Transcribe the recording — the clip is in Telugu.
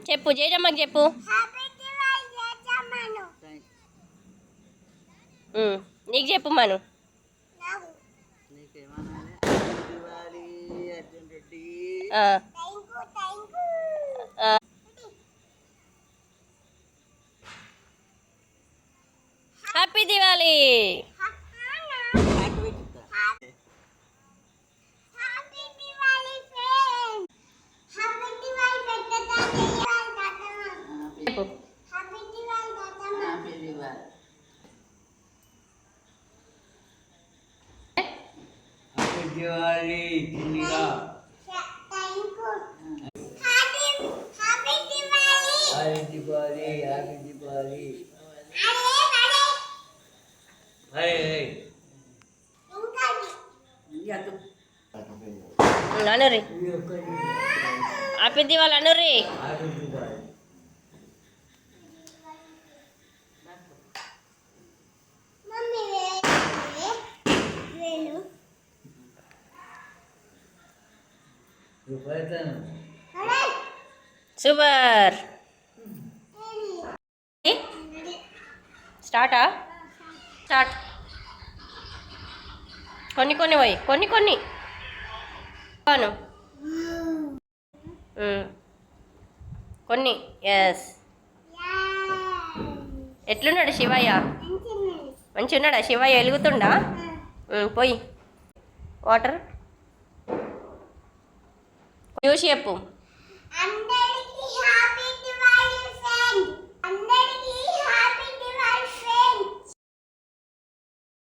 చెప్పు జేజమ్మకి చెప్పు. నీకు చెప్పు Manu. Happy Diwali. Anuri happy Diwali Anuri. Super. స్టార్టా? స్టార్ట్. కొన్ని పోయి కొన్ని అవును కొన్ని. ఎస్. ఎట్లున్నాడు శివయ్య? మంచిగా ఉన్నాడా శివయ్య? వెలుగుతుండా? పోయి వాటర్ చూసి చెప్పు.